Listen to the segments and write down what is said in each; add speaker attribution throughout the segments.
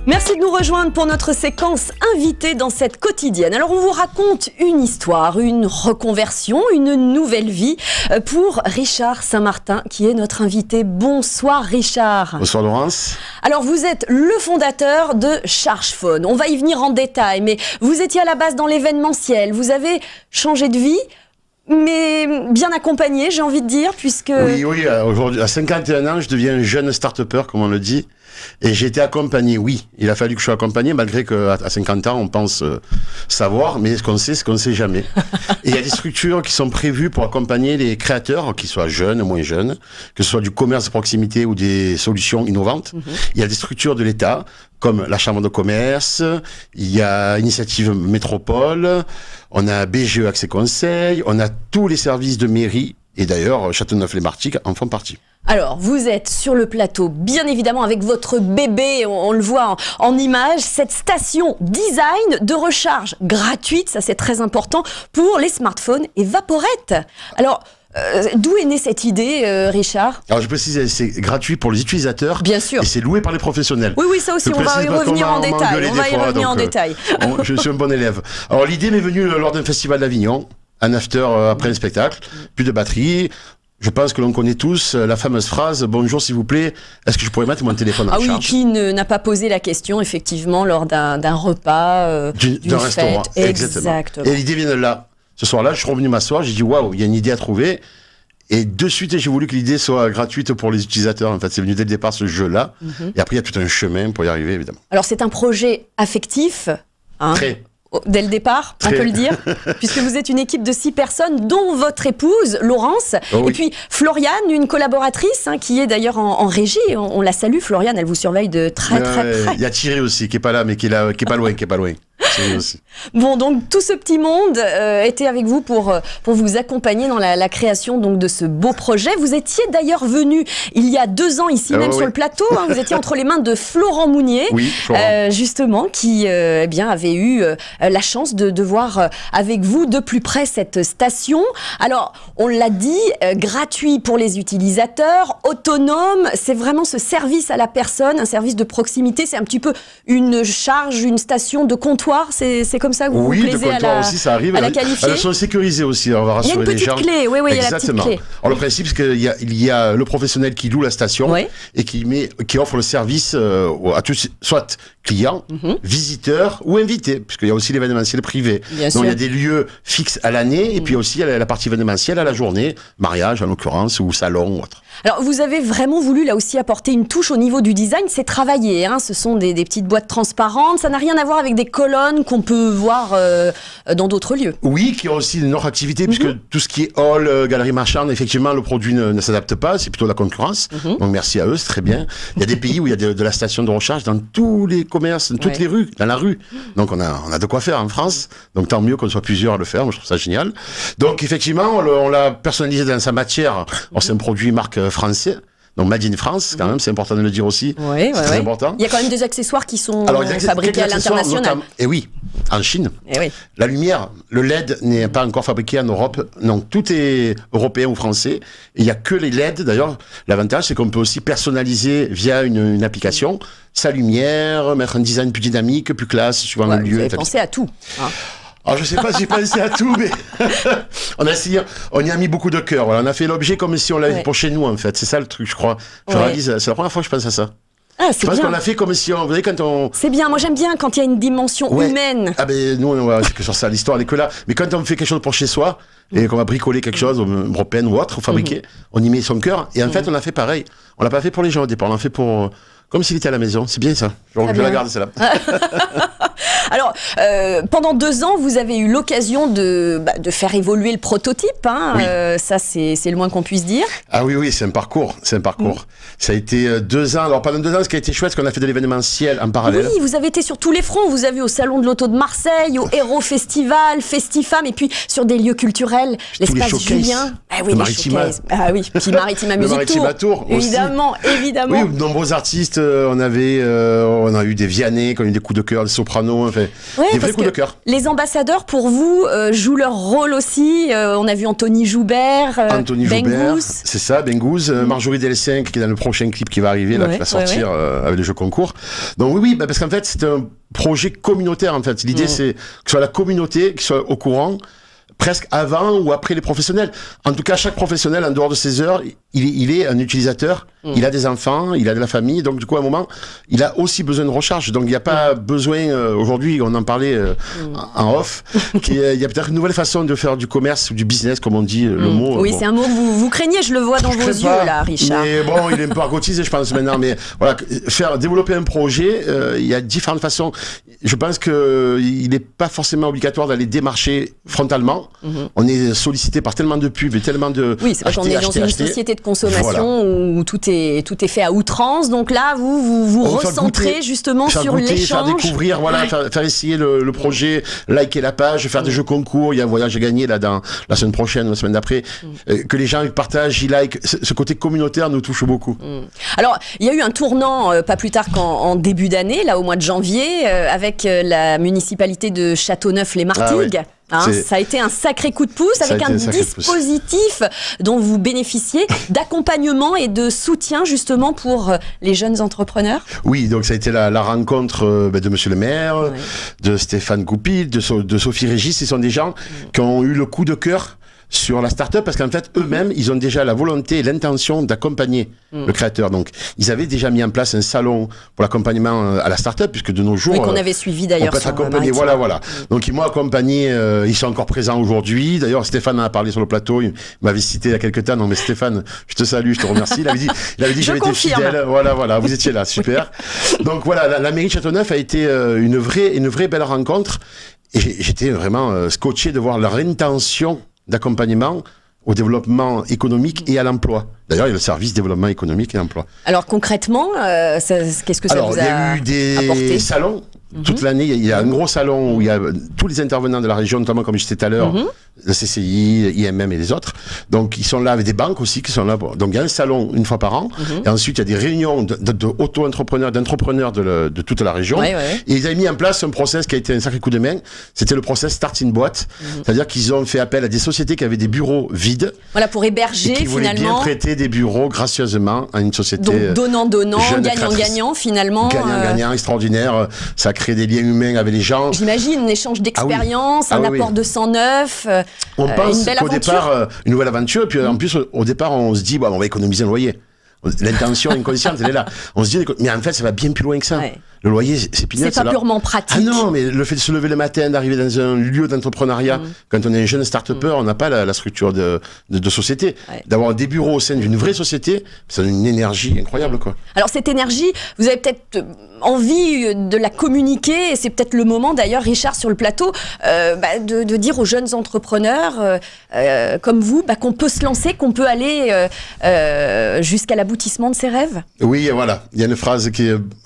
Speaker 1: Merci de nous rejoindre pour notre séquence invitée dans cette quotidienne. Alors on vous raconte une histoire, une reconversion, une nouvelle vie pour Richard Saint-Martin qui est notre invité. Bonsoir Richard.
Speaker 2: Bonsoir Laurence.
Speaker 1: Alors vous êtes le fondateur de Chargephone. On va y venir en détail, mais vous étiez à la base dans l'événementiel. Vous avez changé de vie, mais bien accompagné, j'ai envie de dire, puisque...
Speaker 2: Oui, aujourd'hui, à 51 ans, je deviens un jeune start-upper, comme on le dit. Et j'ai été accompagné, oui. Il a fallu que je sois accompagné, malgré qu'à 50 ans, on pense savoir, mais ce qu'on sait, c'est qu'on ne sait jamais. Et il y a des structures qui sont prévues pour accompagner les créateurs, qu'ils soient jeunes ou moins jeunes, que ce soit du commerce de proximité ou des solutions innovantes. Il y a des structures de l'État, comme la Chambre de commerce, il y a Initiative Métropole, on a BGE Accès Conseil, on a tous les services de mairie, et d'ailleurs, Châteauneuf-les-Martigues en font partie.
Speaker 1: Alors, vous êtes sur le plateau, bien évidemment, avec votre bébé, on le voit en image, cette station design de recharge gratuite, ça c'est très important, pour les smartphones et vaporettes. Alors, d'où est née cette idée, Richard?
Speaker 2: Alors, je précise, c'est gratuit pour les utilisateurs.
Speaker 1: Bien sûr.
Speaker 2: Et c'est loué par les professionnels.
Speaker 1: Oui, ça aussi, on va y revenir en détail. On va y revenir en détail.
Speaker 2: Je suis un bon élève. Alors, l'idée m'est venue lors d'un festival d'Avignon, un after après un spectacle, plus de batterie. Je pense que l'on connaît tous la fameuse phrase « Bonjour s'il vous plaît, est-ce que je pourrais mettre mon téléphone en charge ?»
Speaker 1: Ah oui, qui n'a pas posé la question, effectivement, lors d'un repas, d'une
Speaker 2: restaurant.
Speaker 1: Exactement.
Speaker 2: Et l'idée vient de là. Ce soir-là, je suis revenu m'asseoir, j'ai dit « Waouh, il y a une idée à trouver ». Et de suite, j'ai voulu que l'idée soit gratuite pour les utilisateurs. En fait, c'est venu dès le départ, ce jeu-là. Et après, il y a tout un chemin pour y arriver, évidemment.
Speaker 1: Alors, c'est un projet affectif. Hein.
Speaker 2: Très.
Speaker 1: Dès le départ, on peut le dire, puisque vous êtes une équipe de 6 personnes, dont votre épouse, Laurence, et puis Floriane, une collaboratrice, hein, qui est d'ailleurs en régie. On la salue, Floriane, elle vous surveille de très près.
Speaker 2: Il y a Thierry aussi, qui est pas là, mais qui est pas loin. Aussi.
Speaker 1: Bon, donc tout ce petit monde était avec vous pour vous accompagner dans la création donc, de ce beau projet. Vous étiez d'ailleurs venu il y a 2 ans ici même sur le plateau. Hein, vous étiez entre les mains de Florent Mounier, justement, qui avait eu la chance de voir avec vous de plus près cette station. Alors, on l'a dit, gratuit pour les utilisateurs, autonome. C'est vraiment ce service à la personne, un service de proximité. C'est un petit peu une charge, une station de comptoir. C'est comme ça que vous vous plaisez
Speaker 2: aussi, ça arrive.
Speaker 1: À la qualifier.
Speaker 2: Elles sont sécurisées aussi, on va rassurer les gens.
Speaker 1: Il y a une petite clé, oui, il y a la petite clé.
Speaker 2: Alors le principe, c'est qu'il y a le professionnel qui loue la station et qui offre le service à tous, soit clients, visiteurs ou invités, puisqu'il y a aussi l'événementiel privé. Donc il y a des lieux fixes à l'année et puis aussi il y a la partie événementielle à la journée, mariage en l'occurrence ou salon ou autre.
Speaker 1: Alors vous avez vraiment voulu là aussi apporter une touche au niveau du design, c'est travaillé, hein, ce sont des petites boîtes transparentes, ça n'a rien à voir avec des colonnes qu'on peut voir dans d'autres lieux.
Speaker 2: Oui, qui ont aussi une autre activité, puisque tout ce qui est hall, galerie marchande, effectivement le produit ne s'adapte pas, c'est plutôt la concurrence, donc merci à eux, c'est très bien. Il y a des pays où il y a de la station de recharge dans tous les commerces, dans toutes les rues, dans la rue, donc on a de quoi faire en France, donc tant mieux qu'on soit plusieurs à le faire, moi je trouve ça génial. Donc effectivement, on l'a personnalisé dans sa matière, c'est un produit marque français, donc Made in France, quand même, c'est important de le dire aussi.
Speaker 1: Oui,
Speaker 2: c'est important.
Speaker 1: Il y a quand même des accessoires qui sont fabriqués à l'international.
Speaker 2: Et oui, en Chine. La lumière, le LED n'est pas encore fabriqué en Europe. Donc tout est européen ou français. Et il n'y a que les LED. D'ailleurs, l'avantage, c'est qu'on peut aussi personnaliser via une application sa lumière, mettre un design plus dynamique, plus classe, suivant le lieu.
Speaker 1: Vous avez pensé à tout. Hein.
Speaker 2: Alors, je sais pas si j'ai pensé à tout, mais on a essayé, on y a mis beaucoup de cœur. Voilà. On a fait l'objet comme si on l'avait pour chez nous, en fait. C'est ça le truc, je crois. Je réalise, c'est la première fois que je pense à ça.
Speaker 1: Ah,
Speaker 2: je pense qu'on l'a fait comme si on... Vous voyez, quand on...
Speaker 1: C'est bien, moi j'aime bien quand il y a une dimension humaine.
Speaker 2: Ah ben nous, c'est que sur ça, l'histoire n'est que là. Mais quand on fait quelque chose pour chez soi, et qu'on va bricoler quelque chose, européenne ou autre, ou fabriquer, on y met son cœur. Et en fait, on a fait pareil. On l'a pas fait pour les gens au départ, on l'a fait pour... Comme s'il était à la maison. C'est bien ça. Je la garde, celle-là.
Speaker 1: Alors, pendant 2 ans, vous avez eu l'occasion de faire évoluer le prototype. Hein. Ça, c'est le moins qu'on puisse dire.
Speaker 2: Ah oui, c'est un parcours. C'est un parcours. Ça a été 2 ans. Alors, pendant 2 ans, ce qui a été chouette, c'est qu'on a fait de l'événementiel en parallèle.
Speaker 1: Oui, vous avez été sur tous les fronts. Vous avez au Salon de l'Auto de Marseille, au Héros Festival, Festifam, et puis sur des lieux culturels, l'espace Julien.
Speaker 2: Ah oui,
Speaker 1: les showcases. Ah oui, puis Maritima Music Tour.
Speaker 2: Évidemment.
Speaker 1: Oui,
Speaker 2: de nombreux artistes artistes, on a eu des Vianney, on a eu des coups de cœur, des Sopranos, enfin, des vrais coups de cœur.
Speaker 1: Les ambassadeurs, pour vous, jouent leur rôle aussi. On a vu Anthony Joubert, Bengouz.
Speaker 2: C'est ça, Bengouz, Marjorie Delcinq, qui est dans le prochain clip qui va arriver, là, qui va sortir avec le jeu concours. Donc oui, parce qu'en fait, c'est un projet communautaire, en fait. L'idée, c'est que ce soit la communauté qui soit au courant, presque avant ou après les professionnels. En tout cas, chaque professionnel, en dehors de ses heures, il est un utilisateur, il a des enfants, il a de la famille, donc du coup, à un moment, il a aussi besoin de recharge. Donc, il n'y a pas besoin, aujourd'hui, on en parlait en off, il y a peut-être une nouvelle façon de faire du commerce ou du business, comme on dit le mot.
Speaker 1: Oui, c'est un mot que vous craignez, je le vois dans vos yeux, là, Richard.
Speaker 2: Mais bon, il est un peu argotisé, je pense, maintenant. Mais voilà, développer un projet, il y a différentes façons. Je pense qu'il n'est pas forcément obligatoire d'aller démarcher frontalement. On est sollicité par tellement de pubs et tellement de...
Speaker 1: Oui, c'est vrai qu'on est dans une société de consommation où tout est fait à outrance. Donc là, vous recentrez justement sur l'échange.
Speaker 2: Faire découvrir, faire essayer le projet, liker la page, faire des jeux concours. Il y a un voyage à gagner là, dans la semaine prochaine, la semaine d'après. Que les gens partagent, ils likent. Ce côté communautaire nous touche beaucoup.
Speaker 1: Alors, il y a eu un tournant pas plus tard qu'en début d'année, là au mois de janvier, avec la municipalité de Châteauneuf-les-Martigues. Ça a été un sacré coup de pouce avec un dispositif dont vous bénéficiez d'accompagnement et de soutien justement pour les jeunes entrepreneurs.
Speaker 2: Oui, donc ça a été la rencontre de Monsieur le maire, de Stéphane Goupil, de Sophie Régis. Ce sont des gens qui ont eu le coup de cœur sur la start-up parce qu'en fait, eux-mêmes, ils ont déjà la volonté et l'intention d'accompagner le créateur. Donc, ils avaient déjà mis en place un salon pour l'accompagnement à la start-up, puisque de nos jours...
Speaker 1: Oui, qu'on avait suivi d'ailleurs.
Speaker 2: On peut être accompagné, voilà. Donc, ils m'ont accompagné, ils sont encore présents aujourd'hui. D'ailleurs, Stéphane en a parlé sur le plateau, il m'avait cité il y a quelques temps. Non, mais Stéphane, je te salue, je te remercie. Il avait dit que j'avais été fidèle. Voilà, vous étiez là, super. Donc, voilà, la mairie de Châteauneuf a été une vraie belle rencontre. Et j'étais vraiment scotché de voir leur intention d'accompagnement au développement économique et à l'emploi. D'ailleurs, il y a le service développement économique et emploi.
Speaker 1: Alors concrètement, qu'est-ce que ça vous a apporté ?
Speaker 2: Il y a eu des salons. Toute l'année, il y a un gros salon où il y a tous les intervenants de la région, notamment comme je disais tout à l'heure, le CCI, IMM et les autres. Donc, ils sont là avec des banques aussi qui sont là. Donc, il y a un salon une fois par an. Et ensuite, il y a des réunions d'auto-entrepreneurs, d'entrepreneurs de toute la région. Et ils avaient mis en place un process qui a été un sacré coup de main. C'était le process Start in Boîte. C'est-à-dire qu'ils ont fait appel à des sociétés qui avaient des bureaux vides.
Speaker 1: Voilà, pour héberger
Speaker 2: et qui voulaient bien prêter des bureaux gracieusement à une société.
Speaker 1: Donc, donnant-donnant, gagnant-gagnant finalement.
Speaker 2: Gagnant-gagnant, extraordinaire. Ça créer des liens humains avec les gens.
Speaker 1: J'imagine, un échange d'expérience, un apport de sang neuf,
Speaker 2: on pense
Speaker 1: une belle
Speaker 2: qu'au
Speaker 1: aventure.
Speaker 2: départ, une nouvelle aventure, puis en plus, au départ, on se dit, on va économiser un loyer. L'intention inconsciente, elle est là. On se dit, mais en fait, ça va bien plus loin que ça. Le loyer, c'est peanuts.
Speaker 1: C'est pas purement pratique.
Speaker 2: Ah non, mais le fait de se lever le matin, d'arriver dans un lieu d'entrepreneuriat, quand on est un jeune start-upper, on n'a pas la structure de société. D'avoir des bureaux au sein d'une vraie société, ça donne une énergie incroyable, quoi.
Speaker 1: Alors, cette énergie, vous avez peut-être envie de la communiquer, et c'est peut-être le moment, d'ailleurs, Richard, sur le plateau, de dire aux jeunes entrepreneurs, comme vous, qu'on peut se lancer, qu'on peut aller jusqu'à l'aboutissement de ses rêves.
Speaker 2: Oui, voilà. Il y a une phrase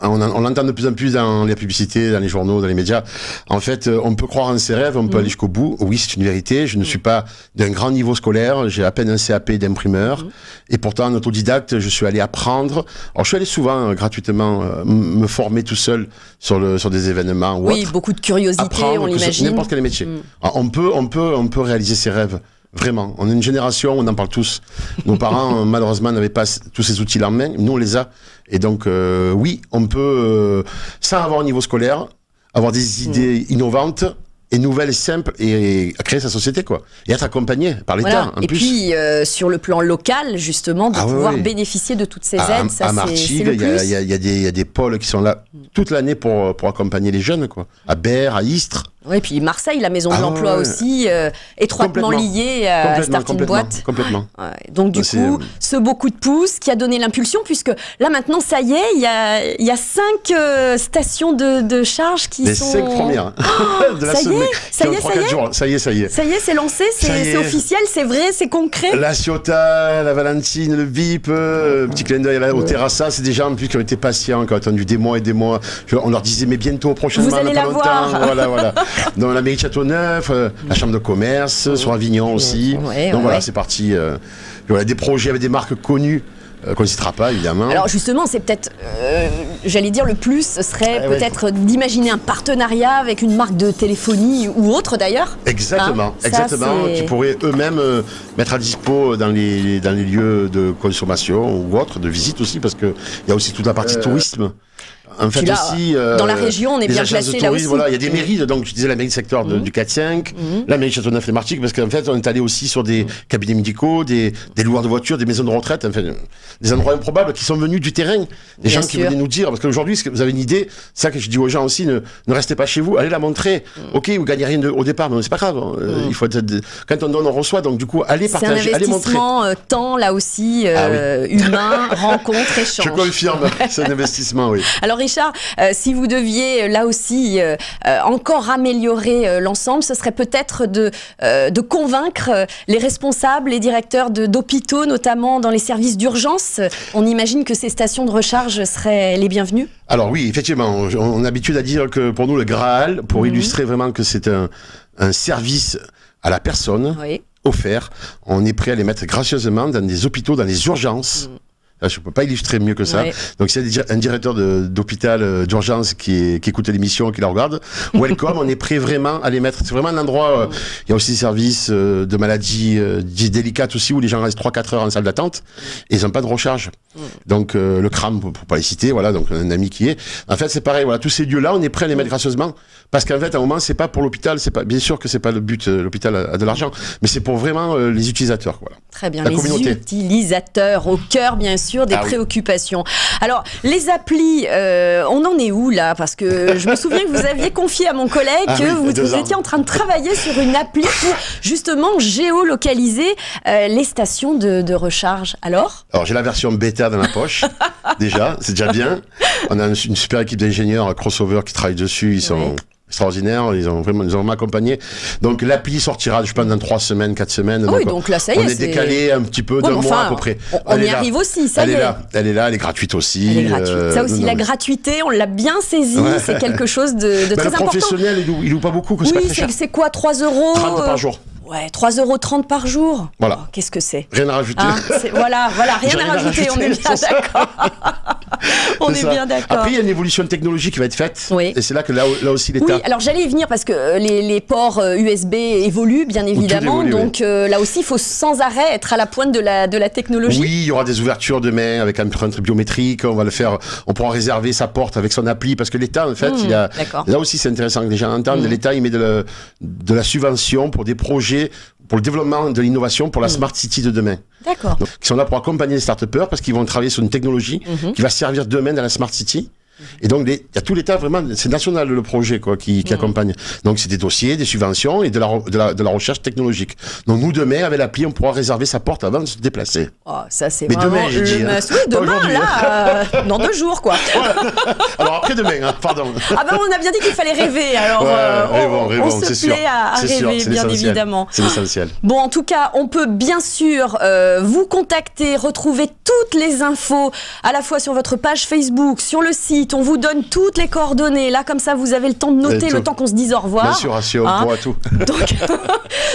Speaker 2: on l'entend de plus en plus dans les publicités, dans les journaux, dans les médias. En fait, on peut croire en ses rêves, on peut aller jusqu'au bout. Oui, c'est une vérité. Je ne suis pas d'un grand niveau scolaire. J'ai à peine un CAP d'imprimeur. Et pourtant, en autodidacte, je suis allé apprendre. Alors, je suis allé souvent gratuitement me former tout seul sur des événements.
Speaker 1: Oui, beaucoup de curiosité, on l'imagine.
Speaker 2: N'importe quel métier. Alors, on peut réaliser ses rêves. Vraiment. On est une génération, on en parle tous. Nos parents, malheureusement, n'avaient pas tous ces outils en main. Nous, on les a. Et donc, oui, on peut, sans avoir un niveau scolaire, avoir des idées innovantes et nouvelles et simples et créer sa société, quoi. Et être accompagné par l'État, en plus.
Speaker 1: Puis, sur le plan local, justement, de pouvoir bénéficier de toutes ces aides, ça,
Speaker 2: à Martigues, il y a des pôles qui sont là toute l'année pour accompagner les jeunes, quoi. À Berre, à Istres.
Speaker 1: Oui, puis Marseille, la maison de l'emploi aussi, étroitement liée à Start in Boîte.
Speaker 2: Complètement.
Speaker 1: Donc du coup, ce beau coup de pouce qui a donné l'impulsion, puisque là maintenant, ça y est, il y a 5 stations de charge qui sont...
Speaker 2: Les 5 premières.
Speaker 1: De la semaine. Ça y est, c'est lancé, c'est officiel, c'est vrai, c'est concret.
Speaker 2: La Ciotat, la Valentine, le VIP, petit clin d'œil au Terrassa, c'est des gens en plus qui ont été patients, qui ont attendu des mois et des mois. On leur disait, mais bientôt, prochainement,
Speaker 1: vous allez la voir.
Speaker 2: Voilà. Dans la mairie de Châteauneuf, la chambre de commerce, sur Avignon aussi. Donc voilà, c'est parti. Voilà, des projets avec des marques connues qu'on ne citera pas évidemment.
Speaker 1: Alors justement, c'est peut-être, j'allais dire le plus, ce serait peut-être d'imaginer un partenariat avec une marque de téléphonie ou autre d'ailleurs.
Speaker 2: Exactement, qui pourraient eux-mêmes mettre à dispo dans les lieux de consommation ou autres, de visite aussi, parce qu'il y a aussi toute la partie tourisme. En fait,
Speaker 1: là,
Speaker 2: aussi,
Speaker 1: dans la région, on est bien placé là aussi.
Speaker 2: Voilà, il y a des mairies, donc je disais la mairie secteur du 4-5, la mairie Châteauneuf-les-Martigues, parce qu'en fait, on est allé aussi sur des cabinets médicaux, des loueurs de voitures, des maisons de retraite, enfin, des endroits improbables qui sont venus du terrain, des gens qui venaient nous dire, parce qu'aujourd'hui, vous avez une idée, c'est ça que je dis aux gens aussi, ne restez pas chez vous, allez la montrer. Ok, vous gagnez rien au départ, mais c'est pas grave. Il faut être, quand on donne, on reçoit, donc du coup, allez partager, allez montrer.
Speaker 1: C'est un investissement temps, là aussi, humain, rencontre, échange.
Speaker 2: Je confirme, c'est un investissement, oui.
Speaker 1: Alors Richard, si vous deviez là aussi encore améliorer l'ensemble, ce serait peut-être de convaincre les responsables, les directeurs d'hôpitaux, notamment dans les services d'urgence. On imagine que ces stations de recharge seraient les bienvenues.
Speaker 2: Alors oui, effectivement, on a l'habitude à dire que pour nous le Graal, pour illustrer vraiment que c'est un service à la personne offert, on est prêt à les mettre gracieusement dans des hôpitaux, dans les urgences. Là, je ne peux pas illustrer mieux que ça. Donc, s'il y a un directeur d'hôpital d'urgence qui écoute l'émission, qui la regarde, welcome, on est prêt vraiment à les mettre. C'est vraiment un endroit, il y a aussi des services de maladies délicates aussi, où les gens restent 3-4 heures en salle d'attente, et ils n'ont pas de recharge. Donc, le CRAM, pour pas les citer, voilà, donc un ami qui est. En fait, c'est pareil, voilà, tous ces lieux-là, on est prêt à les mettre gracieusement, parce qu'en fait, à un moment, c'est pas pour l'hôpital, c'est pas, bien sûr que c'est pas le but, l'hôpital a de l'argent, mais c'est pour vraiment les utilisateurs, voilà.
Speaker 1: Très bien, les utilisateurs, au cœur, bien sûr, des préoccupations. Alors, les applis, on en est où là? Parce que je me souviens que vous aviez confié à mon collègue que vous étiez en train de travailler sur une appli pour justement géolocaliser les stations de recharge. Alors,
Speaker 2: j'ai la version bêta dans ma poche, déjà, c'est déjà bien. On a une super équipe d'ingénieurs crossover qui travaillent dessus, ils sont extraordinaires, ils ont vraiment accompagné. Donc l'appli sortira, je pense, dans 3 semaines, 4 semaines.
Speaker 1: Oui, donc là, ça y est.
Speaker 2: On est décalé un petit peu d'un mois à peu près.
Speaker 1: On y arrive aussi, ça y est.
Speaker 2: Elle est là, elle est gratuite aussi.
Speaker 1: Elle est gratuite. Ça aussi, la gratuité, on l'a bien saisi, c'est quelque chose de très important.
Speaker 2: Le professionnel, il loue pas beaucoup, que c'est pas très cher.
Speaker 1: C'est quoi, 3 €
Speaker 2: 30 par jour.
Speaker 1: Ouais, 3,30 € par jour.
Speaker 2: Voilà.
Speaker 1: Oh, qu'est-ce que c'est?
Speaker 2: Rien à rajouter.
Speaker 1: Voilà, rien à rajouter, on est bien d'accord. On est bien d'accord.
Speaker 2: Après, il y a une évolution technologique qui va être faite. Et c'est là que là aussi l'État.
Speaker 1: Oui, alors j'allais y venir parce que les ports USB évoluent, bien évidemment. Donc là aussi, il faut sans arrêt être à la pointe de la technologie.
Speaker 2: Oui, il y aura des ouvertures demain avec empreinte biométrique. On va le faire. On pourra réserver sa porte avec son appli parce que l'État, en fait, il a. Là aussi, c'est intéressant que les gens entendent. L'État, il met de la subvention pour des projets, pour le développement de l'innovation, pour la Smart City de demain.
Speaker 1: D'accord.
Speaker 2: Qui sont là pour accompagner les start-upers parce qu'ils vont travailler sur une technologie qui va servir demain dans la Smart City. Et donc, il y a tout l'État, vraiment, c'est national le projet qui accompagne. Donc, c'est des dossiers, des subventions et de la recherche technologique. Donc, nous, demain, avec l'appli, on pourra réserver sa porte avant de se déplacer.
Speaker 1: Oh, ça, c'est
Speaker 2: vraiment demain, j'ai dit.
Speaker 1: Oui, demain, là, dans 2 jours, quoi.
Speaker 2: Alors, après-demain, pardon.
Speaker 1: Ah ben, on a bien dit qu'il fallait rêver. Alors, on se plaît à rêver, bien évidemment.
Speaker 2: C'est l'essentiel.
Speaker 1: Bon, en tout cas, on peut bien sûr vous contacter, retrouver toutes les infos, à la fois sur votre page Facebook, sur le site. On vous donne toutes les coordonnées. Là, comme ça, vous avez le temps de noter, le temps qu'on se dise au revoir.
Speaker 2: Bien sûr, assis au point à tout.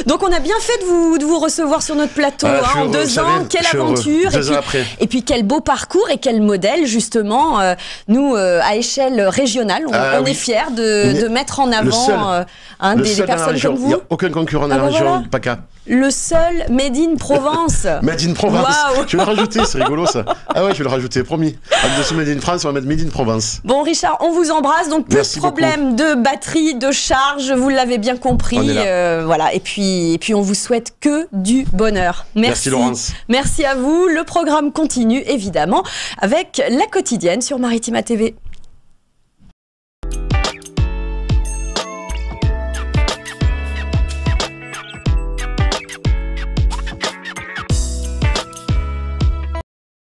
Speaker 1: Donc, on a bien fait de vous recevoir sur notre plateau en 2 ans. Quelle aventure.
Speaker 2: 2 ans après.
Speaker 1: Et puis, quel beau parcours et quel modèle, justement. Nous, à échelle régionale, on est fiers de mettre en avant des personnes comme vous.
Speaker 2: Il n'y a aucun concurrent dans la région, PACA.
Speaker 1: Le seul Made in Provence.
Speaker 2: Made in Provence.
Speaker 1: Wow.
Speaker 2: Je vais le rajouter, c'est rigolo ça. Ah ouais, je vais le rajouter, promis. Au-dessus Made in France, on va mettre Made in Provence.
Speaker 1: Bon, Richard, on vous embrasse. Donc, plus de problème de batterie, de charge, vous l'avez bien compris. Voilà. Et puis, on vous souhaite que du bonheur.
Speaker 2: Merci Laurence.
Speaker 1: Merci à vous. Le programme continue, évidemment, avec La Quotidienne sur Maritima TV.